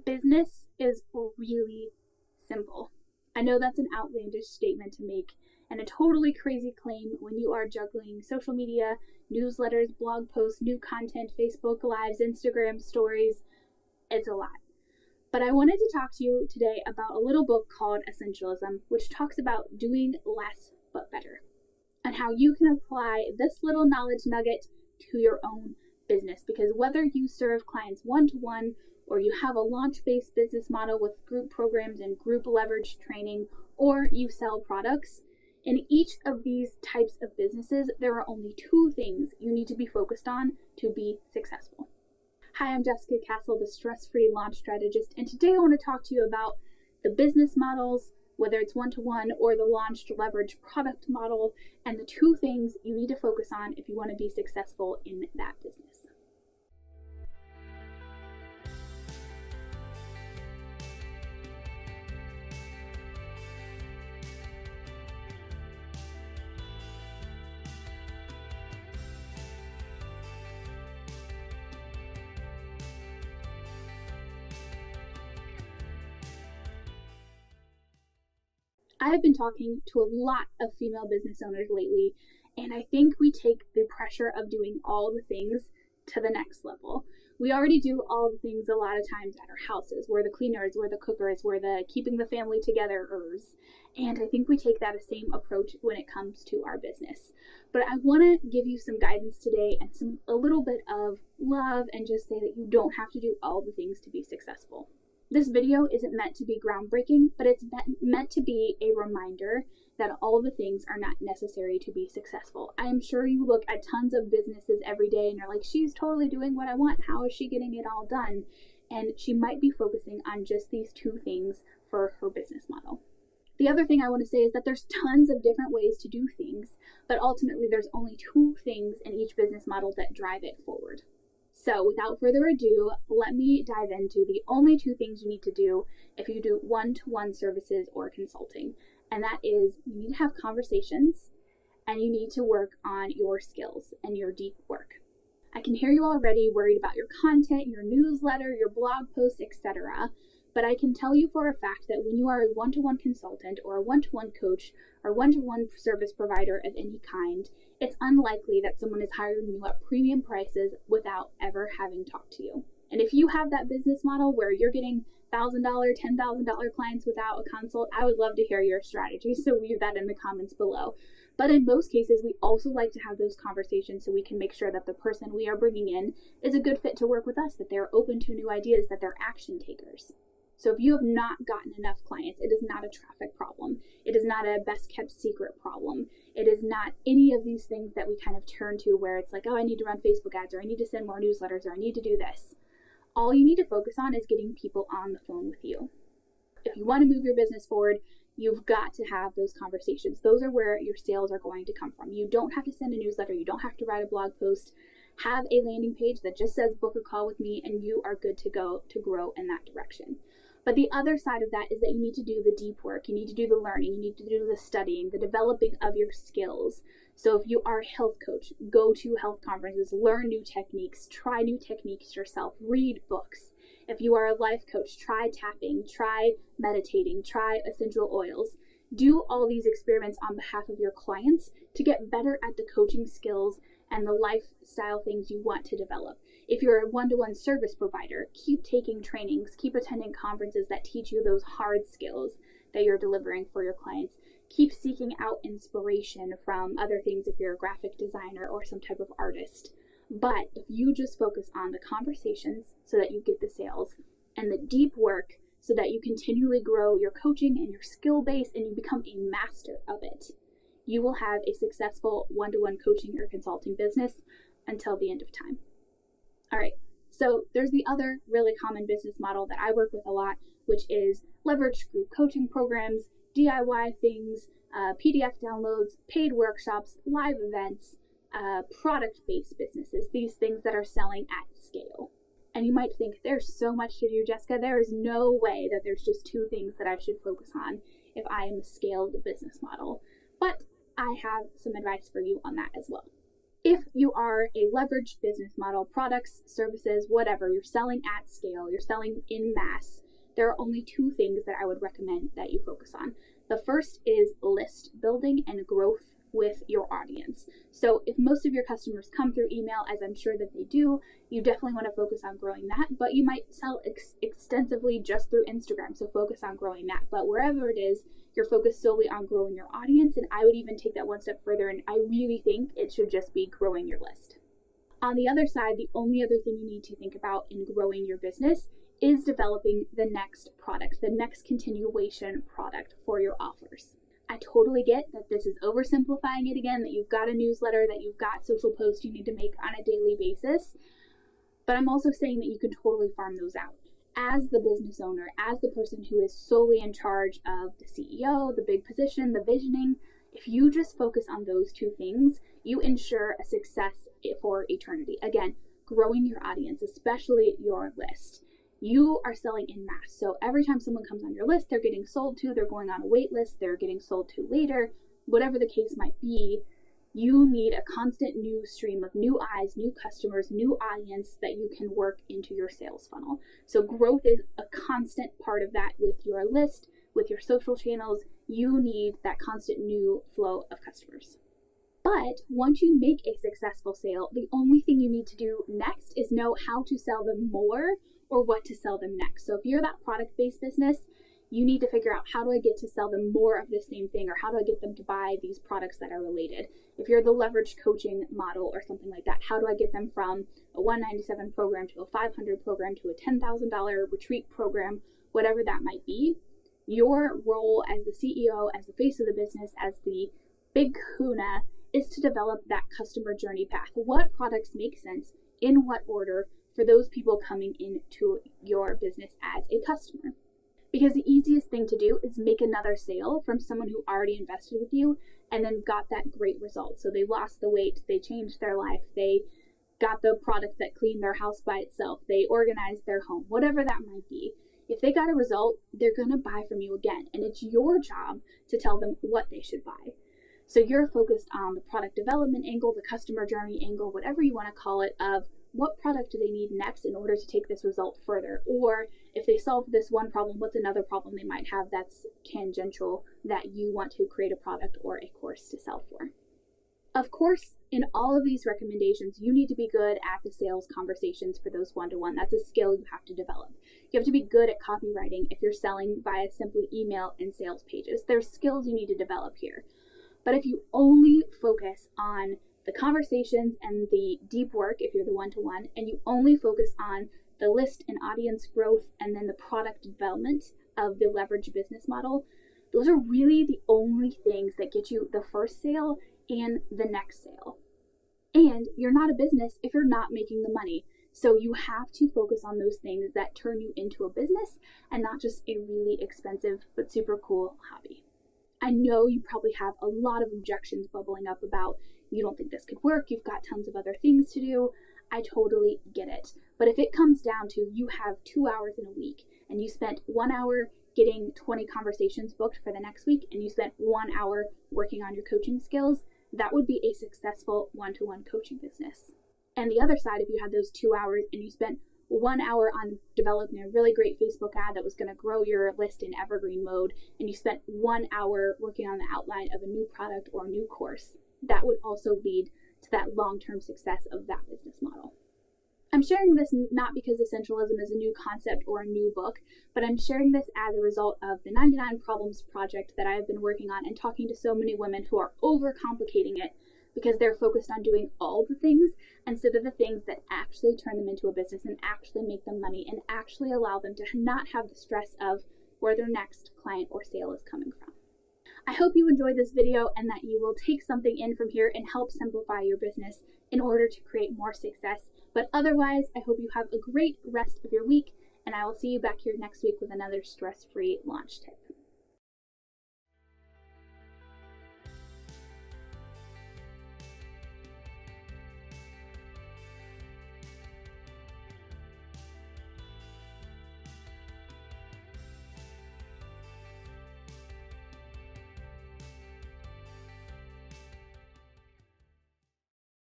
Business is really simple. I know that's an outlandish statement to make and a totally crazy claim when you are juggling social media, newsletters, blog posts, new content, Facebook Lives, Instagram stories. It's a lot. But I wanted to talk to you today about a little book called Essentialism, which talks about doing less but better, and how you can apply this little knowledge nugget to your own business. Because whether you serve clients one-to-one or you have a launch-based business model with group programs and group leverage training, or you sell products, in each of these types of businesses, there are only two things you need to be focused on to be successful. Hi, I'm Jessica Castle, the stress-free launch strategist, and today I want to talk to you about the business models, whether it's one-to-one or the launched leverage product model, and the two things you need to focus on if you want to be successful in that business. I have been talking to a lot of female business owners lately, and I think we take the pressure of doing all the things to the next level. We already do all the things a lot of times at our houses. We're the cleaners, we're the cookers, we're the keeping the family together-ers. And I think we take that same approach when it comes to our business. But I want to give you some guidance today and a little bit of love and just say that you don't have to do all the things to be successful. This video isn't meant to be groundbreaking, but it's meant to be a reminder that all the things are not necessary to be successful. I am sure you look at tons of businesses every day and you're like, she's totally doing what I want. How is she getting it all done? And she might be focusing on just these two things for her business model. The other thing I want to say is that there's tons of different ways to do things, but ultimately there's only two things in each business model that drive it forward. So without further ado, let me dive into the only two things you need to do if you do one-to-one services or consulting. And that is, you need to have conversations and you need to work on your skills and your deep work. I can hear you already worried about your content, your newsletter, your blog posts, etc. But I can tell you for a fact that when you are a one-to-one consultant or a one-to-one coach or one-to-one service provider of any kind, it's unlikely that someone is hiring you at premium prices without ever having talked to you. And if you have that business model where you're getting $1,000, $10,000 clients without a consult, I would love to hear your strategy, so leave that in the comments below. But in most cases, we also like to have those conversations so we can make sure that the person we are bringing in is a good fit to work with us, that they're open to new ideas, that they're action takers. So if you have not gotten enough clients, it is not a traffic problem. It is not a best kept secret problem. It is not any of these things that we kind of turn to where it's like, oh, I need to run Facebook ads, or I need to send more newsletters, or I need to do this. All you need to focus on is getting people on the phone with you. If you want to move your business forward, you've got to have those conversations. Those are where your sales are going to come from. You don't have to send a newsletter. You don't have to write a blog post. Have a landing page that just says book a call with me, and you are good to go to grow in that direction. But the other side of that is that you need to do the deep work. You need to do the learning. You need to do the studying, the developing of your skills. So if you are a health coach, go to health conferences, learn new techniques, try new techniques yourself, read books. If you are a life coach, try tapping, try meditating, try essential oils. Do all these experiments on behalf of your clients to get better at the coaching skills and the lifestyle things you want to develop. If you're a one-to-one service provider, keep taking trainings, keep attending conferences that teach you those hard skills that you're delivering for your clients. Keep seeking out inspiration from other things if you're a graphic designer or some type of artist. But if you just focus on the conversations so that you get the sales, and the deep work so that you continually grow your coaching and your skill base and you become a master of it, you will have a successful one-to-one coaching or consulting business until the end of time. All right, so there's the other really common business model that I work with a lot, which is leverage group coaching programs, DIY things, PDF downloads, paid workshops, live events, product-based businesses, these things that are selling at scale. And you might think, there's so much to do, Jessica. There is no way that there's just two things that I should focus on if I am a scaled business model. But I have some advice for you on that as well. If you are a leveraged business model, products, services, whatever, you're selling at scale, you're selling in mass, there are only two things that I would recommend that you focus on. The first is list building and growth with your audience. So if most of your customers come through email, as I'm sure that they do, you definitely want to focus on growing that, but you might sell extensively just through Instagram, so focus on growing that. But wherever it is, you're focused solely on growing your audience, and I would even take that one step further, and I really think it should just be growing your list. On the other side, the only other thing you need to think about in growing your business is developing the next product, the next continuation product for your offers. I totally get that this is oversimplifying it again, that you've got a newsletter, that you've got social posts you need to make on a daily basis, but I'm also saying that you can totally farm those out. As the business owner, as the person who is solely in charge of the CEO, the big position, the visioning, if you just focus on those two things, you ensure a success for eternity. Again, growing your audience, especially your list. You are selling in mass. So every time someone comes on your list, they're getting sold to, they're going on a wait list, they're getting sold to later, whatever the case might be. You need a constant new stream of new eyes, new customers, new audience that you can work into your sales funnel. So growth is a constant part of that with your list, with your social channels. You need that constant new flow of customers. But once you make a successful sale, the only thing you need to do next is know how to sell them more or what to sell them next. So if you're that product-based business, you need to figure out, how do I get to sell them more of the same thing, or how do I get them to buy these products that are related? If you're the leveraged coaching model or something like that, how do I get them from a $197 program to a $500 program to a $10,000 retreat program, whatever that might be? Your role as the CEO, as the face of the business, as the big kahuna, is to develop that customer journey path. What products make sense, in what order, for those people coming into your business as a customer? Because the easiest thing to do is make another sale from someone who already invested with you and then got that great result. So they lost the weight, they changed their life, they got the product that cleaned their house by itself, they organized their home, whatever that might be. If they got a result, they're going to buy from you again. And it's your job to tell them what they should buy. So you're focused on the product development angle, the customer journey angle, whatever you want to call it, of what product do they need next in order to take this result further? Or if they solve this one problem, what's another problem they might have that's tangential that you want to create a product or a course to sell for? Of course, in all of these recommendations, you need to be good at the sales conversations for those one-to-one. That's a skill you have to develop. You have to be good at copywriting if you're selling via simply email and sales pages. There's skills you need to develop here. But if you only focus on the conversations and the deep work, if you're the one-to-one, and you only focus on the list and audience growth and then the product development of the leverage business model, those are really the only things that get you the first sale and the next sale. And you're not a business if you're not making the money. So you have to focus on those things that turn you into a business and not just a really expensive but super cool hobby. I know you probably have a lot of objections bubbling up about, you don't think this could work, you've got tons of other things to do. I totally get it. But if it comes down to you have 2 hours in a week and you spent 1 hour getting 20 conversations booked for the next week and you spent 1 hour working on your coaching skills, that would be a successful one-to-one coaching business. And the other side, if you had those 2 hours and you spent 1 hour on developing a really great Facebook ad that was going to grow your list in evergreen mode, and you spent 1 hour working on the outline of a new product or a new course, that would also lead to that long-term success of that business model. I'm sharing this not because Essentialism is a new concept or a new book, but I'm sharing this as a result of the 99 Problems project that I've been working on and talking to so many women who are overcomplicating it because they're focused on doing all the things instead of the things that actually turn them into a business and actually make them money and actually allow them to not have the stress of where their next client or sale is coming from. I hope you enjoyed this video and that you will take something in from here and help simplify your business in order to create more success. But otherwise, I hope you have a great rest of your week, and I will see you back here next week with another stress-free launch tip.